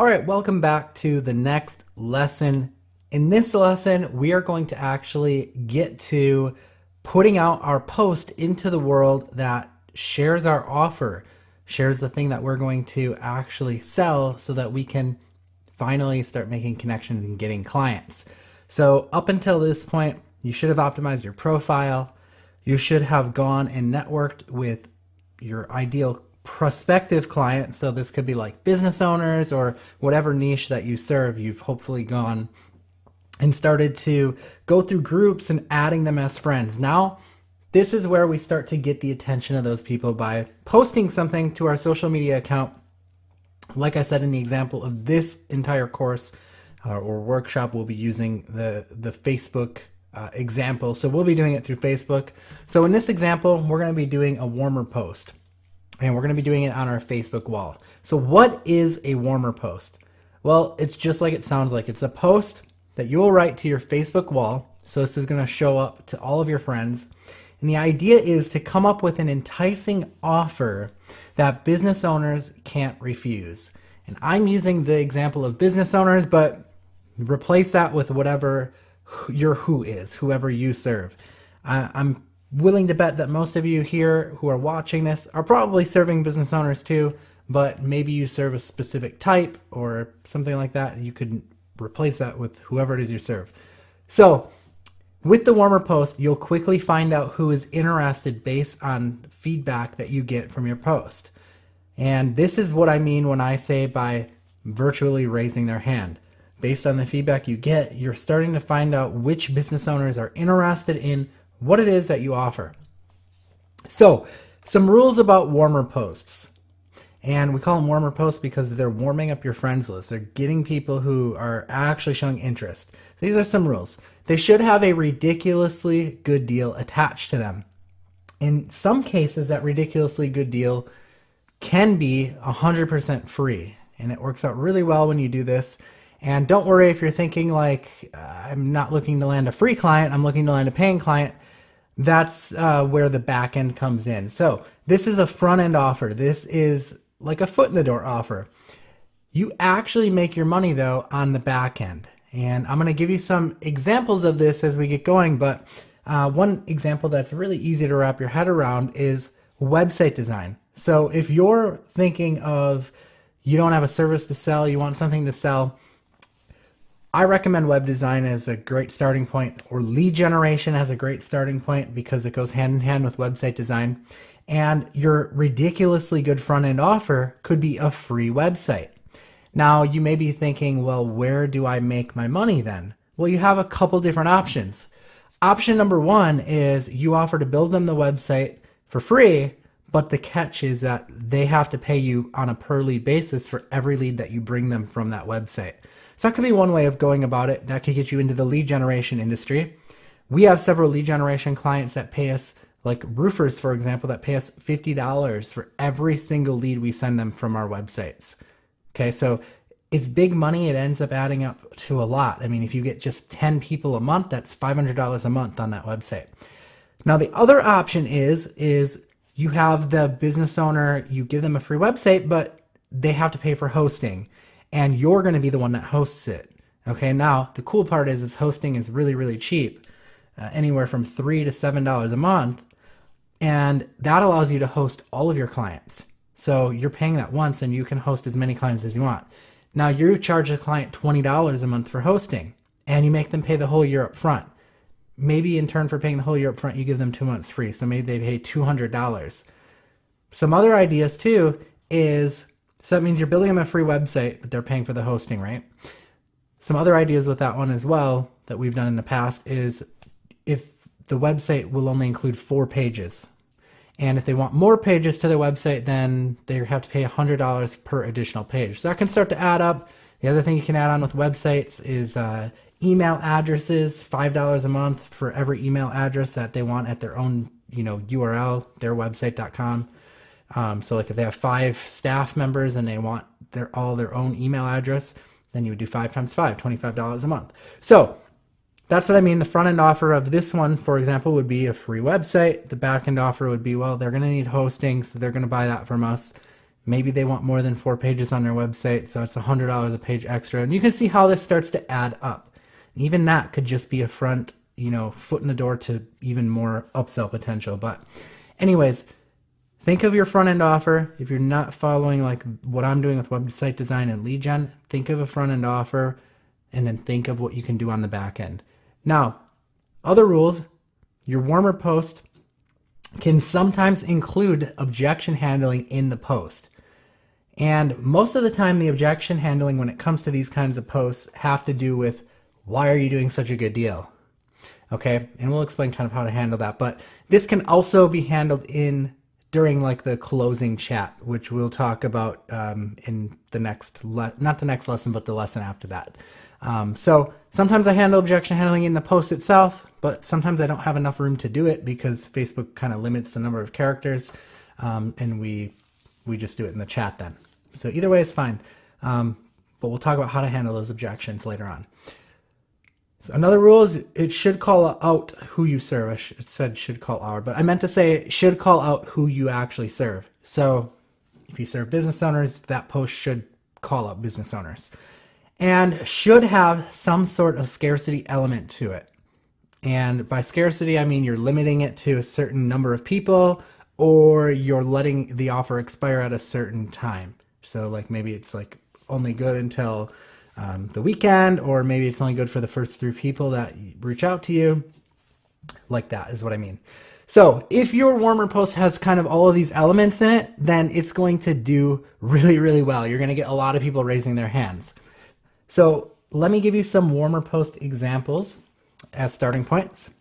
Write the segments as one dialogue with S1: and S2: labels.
S1: All right, welcome back to the next lesson. In this lesson, we are going to actually get to putting out our post into the world that shares our offer, shares the thing that we're going to actually sell so that we can finally start making connections and getting clients. So up until this point, you should have optimized your profile. You should have gone and networked with your ideal prospective client. So this could be like business owners or whatever niche that you serve. You've hopefully gone and started to go through groups and adding them as friends. Now, this is where we start to get the attention of those people by posting something to our social media account. Like I said in the example of this entire course or workshop, we'll be using the Facebook example. So we'll be doing it through Facebook. So in this example, we're going to be doing a warmer post. And we're going to be doing it on our Facebook wall. So what is a warmer post? Well, it's just like it sounds like. It's a post that you will write to your Facebook wall. So this is going to show up to all of your friends. And the idea is to come up with an enticing offer that business owners can't refuse. And I'm using the example of business owners, but replace that with whatever your who is, whoever you serve. I'm willing to bet that most of you here who are watching this are probably serving business owners too, but maybe you serve a specific type or something like that. You could replace that with whoever it is you serve. So with the warmer post, you'll quickly find out who is interested based on feedback that you get from your post. And this is what I mean when I say by virtually raising their hand. Based on the feedback you get, you're starting to find out which business owners are interested in what it is that you offer. So, some rules about warmer posts. And we call them warmer posts because they're warming up your friends list. They're getting people who are actually showing interest. So these are some rules. They should have a ridiculously good deal attached to them. In some cases, that ridiculously good deal can be 100% free. And it works out really well when you do this. And don't worry if you're thinking like, I'm not looking to land a free client, I'm looking to land a paying client. That's where the back end comes in. So this is a front end offer. This is like a foot in the door offer. You actually make your money though on the back end. And I'm going to give you some examples of this as we get going. But one example that's really easy to wrap your head around is website design. So if you're thinking of, you don't have a service to sell, you want something to sell, I recommend web design as a great starting point, or lead generation as a great starting point because it goes hand in hand with website design. And your ridiculously good front end offer could be a free website. Now you may be thinking, well, where do I make my money then? Well, you have a couple different options. Option number one is you offer to build them the website for free, but the catch is that they have to pay you on a per lead basis for every lead that you bring them from that website. So that could be one way of going about it. That could get you into the lead generation industry. We have several lead generation clients that pay us, like roofers, for example, that pay us $50 for every single lead we send them from our websites. Okay, so it's big money. It ends up adding up to a lot. I mean, if you get just 10 people a month, that's $500 a month on that website. Now, the other option is you have the business owner, you give them a free website, but they have to pay for hosting. And you're going to be the one that hosts it. Okay, now the cool part is hosting is really, really cheap, anywhere from $3 to $7 a month. And that allows you to host all of your clients. So you're paying that once and you can host as many clients as you want. Now you charge a client $20 a month for hosting and you make them pay the whole year up front. Maybe in turn for paying the whole year up front, you give them 2 months free. So maybe they pay $200. Some other ideas too is, so that means you're building them a free website, but they're paying for the hosting, right? Some other ideas with that one as well that we've done in the past is if the website will only include 4 pages. And if they want more pages to their website, then they have to pay $100 per additional page. So that can start to add up. The other thing you can add on with websites is email addresses, $5 a month for every email address that they want at their own, URL, theirwebsite.com. So like if they have 5 staff members and they want all their own email address, then you would do 5 times 5, $25 a month. So that's what I mean. The front end offer of this one, for example, would be a free website. The back end offer would be, well, they're going to need hosting, so they're going to buy that from us. Maybe they want more than 4 pages on their website, so it's $100 a page extra. And you can see how this starts to add up. And even that could just be a front, foot in the door to even more upsell potential. But anyways, think of your front end offer. If you're not following like what I'm doing with website design and lead gen, think of a front end offer and then think of what you can do on the back end. Now, other rules, your warmer post can sometimes include objection handling in the post. And most of the time, the objection handling when it comes to these kinds of posts have to do with, why are you doing such a good deal? Okay, and we'll explain kind of how to handle that. But this can also be handled during like the closing chat, which we'll talk about in the next, not the next lesson, but the lesson after that. So sometimes I handle objection handling in the post itself, but sometimes I don't have enough room to do it because Facebook kind of limits the number of characters, and we just do it in the chat then. So either way is fine, but we'll talk about how to handle those objections later on. So another rule is it should call out who you serve. It said should call out, but I meant to say should call out who you actually serve. So if you serve business owners, that post should call out business owners. And should have some sort of scarcity element to it. And by scarcity, I mean you're limiting it to a certain number of people, or you're letting the offer expire at a certain time. So like maybe it's like only good until the weekend, or maybe it's only good for the first 3 people that reach out to you. Like that is what I mean. So if your warmer post has kind of all of these elements in it, then it's going to do really, really well. You're going to get a lot of people raising their hands. So let me give you some warmer post examples as starting points.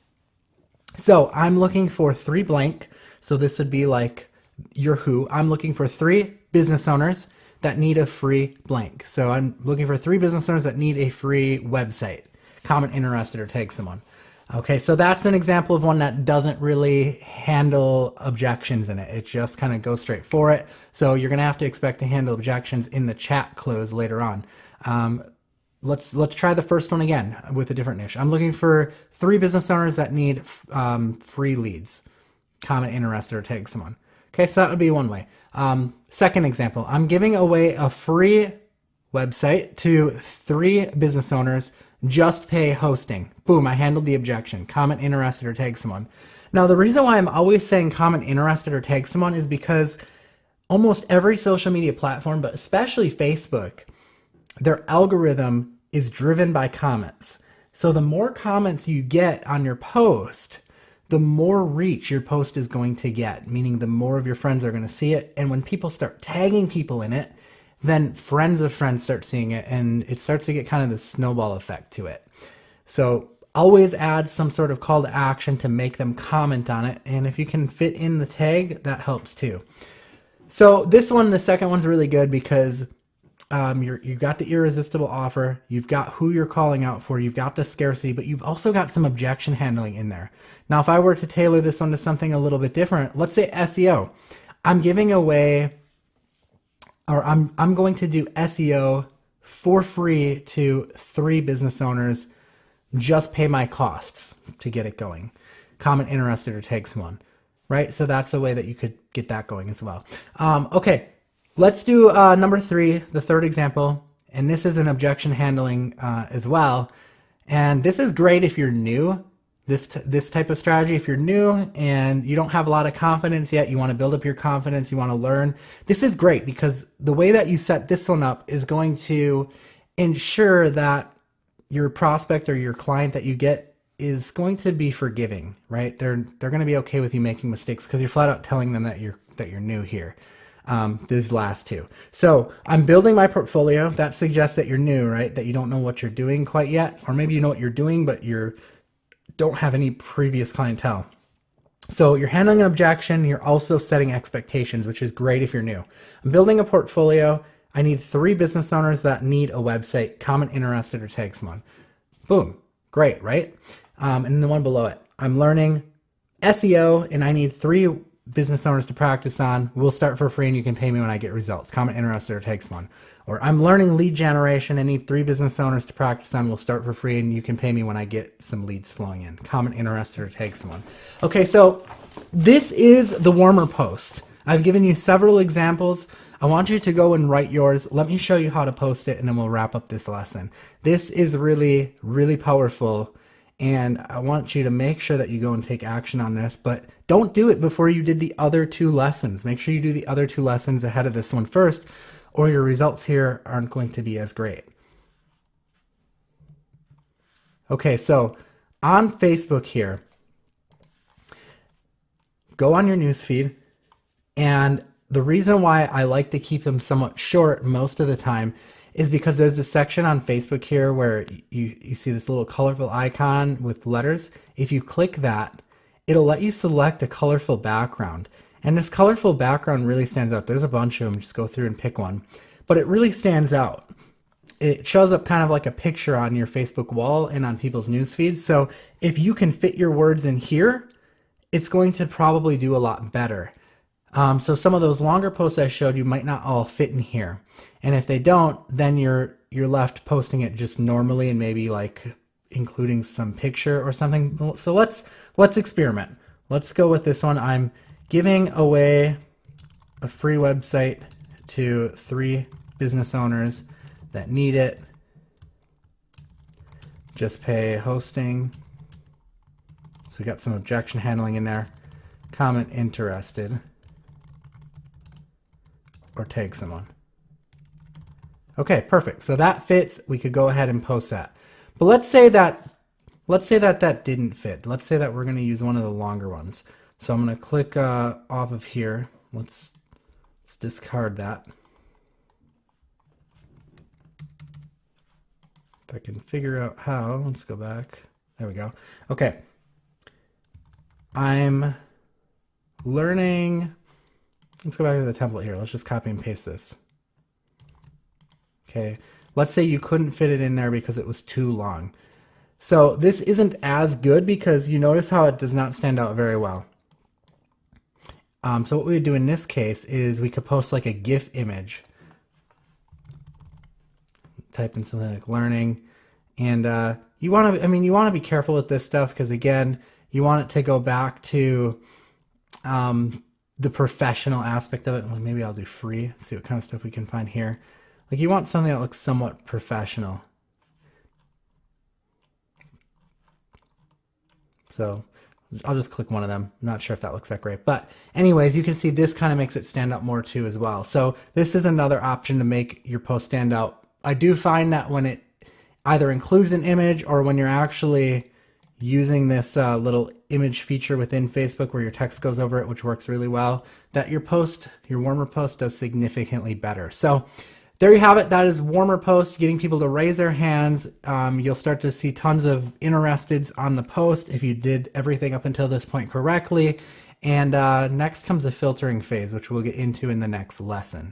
S1: So I'm looking for 3 blank. So this would be like your who. I'm looking for 3 business owners that need a free blank. So I'm looking for 3 business owners that need a free website. Comment, interested, or tag someone. Okay, so that's an example of one that doesn't really handle objections in it. It just kind of goes straight for it. So you're gonna have to expect to handle objections in the chat close later on. Let's try the first one again with a different niche. I'm looking for 3 business owners that need free leads. Comment, interested, or tag someone. Okay, so that would be one way. Second example, I'm giving away a free website to 3 business owners, just pay hosting. Boom, I handled the objection. Comment, interested, or tag someone. Now, the reason why I'm always saying comment, interested, or tag someone is because almost every social media platform, but especially Facebook, their algorithm is driven by comments. So the more comments you get on your post, the more reach your post is going to get, meaning the more of your friends are going to see it. And when people start tagging people in it, then friends of friends start seeing it, and it starts to get kind of the snowball effect to it. So always add some sort of call to action to make them comment on it. And if you can fit in the tag, that helps too. So this one, the second one's really good because you've got the irresistible offer, you've got who you're calling out for, you've got the scarcity, but you've also got some objection handling in there. Now, if I were to tailor this one to something a little bit different, let's say SEO. I'm giving away, or I'm going to do SEO for free to 3 business owners, just pay my costs to get it going. Comment, interested, or tag someone, right? So that's a way that you could get that going as well. Okay. Let's do number 3, the third example, and this is an objection handling as well. And this is great if you're new, this type of strategy. If you're new and you don't have a lot of confidence yet, you want to build up your confidence, you want to learn, this is great because the way that you set this one up is going to ensure that your prospect or your client that you get is going to be forgiving, right? They're going to be okay with you making mistakes because you're flat out telling them that you're new here. These last 2. So I'm building my portfolio. That suggests that you're new, right? That you don't know what you're doing quite yet, or maybe you know what you're doing, but you don't have any previous clientele. So you're handling an objection. You're also setting expectations, which is great if you're new. I'm building a portfolio. I need 3 business owners that need a website. Comment, interested, or tag someone. Boom. Great, right? And then the one below it. I'm learning SEO, and I need 3 business owners to practice on. We'll start for free and you can pay me when I get results. Comment, interested, or tag someone. Or I'm learning lead generation. I need 3 business owners to practice on. We'll start for free and you can pay me when I get some leads flowing in. Comment, interested, or tag someone. Okay, so this is the warmer post. I've given you several examples. I want you to go and write yours. Let me show you how to post it, and then we'll wrap up this lesson. This is really, really powerful, and I want you to make sure that you go and take action on this, but don't do it before you did the other 2 lessons. Make sure you do the other 2 lessons ahead of this one first, or your results here aren't going to be as great. Okay, so on Facebook here, go on your newsfeed, and the reason why I like to keep them somewhat short most of the time is because there's a section on Facebook here where you see this little colorful icon with letters. If you click that, it'll let you select a colorful background. And this colorful background really stands out. There's a bunch of them, just go through and pick one. But it really stands out. It shows up kind of like a picture on your Facebook wall and on people's news feeds. So if you can fit your words in here, it's going to probably do a lot better. So some of those longer posts I showed you might not all fit in here. And if they don't, then you're left posting it just normally and maybe like including some picture or something. So let's experiment. Let's go with this one. I'm giving away a free website to 3 business owners that need it. Just pay hosting. So we got some objection handling in there. Comment interested. Or tag someone. Okay, perfect. So that fits. We could go ahead and post that. But let's say that didn't fit. Let's say that we're going to use one of the longer ones. So I'm going to click off of here. Let's discard that. If I can figure out how, let's go back. There we go. Okay. I'm learning. Let's go back to the template here. Let's just copy and paste this. Okay. Let's say you couldn't fit it in there because it was too long. So this isn't as good because you notice how it does not stand out very well. So what we would do in this case is we could post like a GIF image. Type in something like learning, and you want to be careful with this stuff because again, you want it to go back to the professional aspect of it. Well, maybe I'll do free. See what kind of stuff we can find here. Like you want something that looks somewhat professional. So I'll just click one of them. I'm not sure if that looks that great, but anyways, you can see this kind of makes it stand out more too as well. So this is another option to make your post stand out. I do find that when it either includes an image or when you're actually using this little image feature within Facebook where your text goes over it, which works really well, that your warmer post does significantly better. So there you have it. That is warmer post, getting people to raise their hands. You'll start to see tons of interesteds on the post if you did everything up until this point correctly. And next comes the filtering phase, which we'll get into in the next lesson.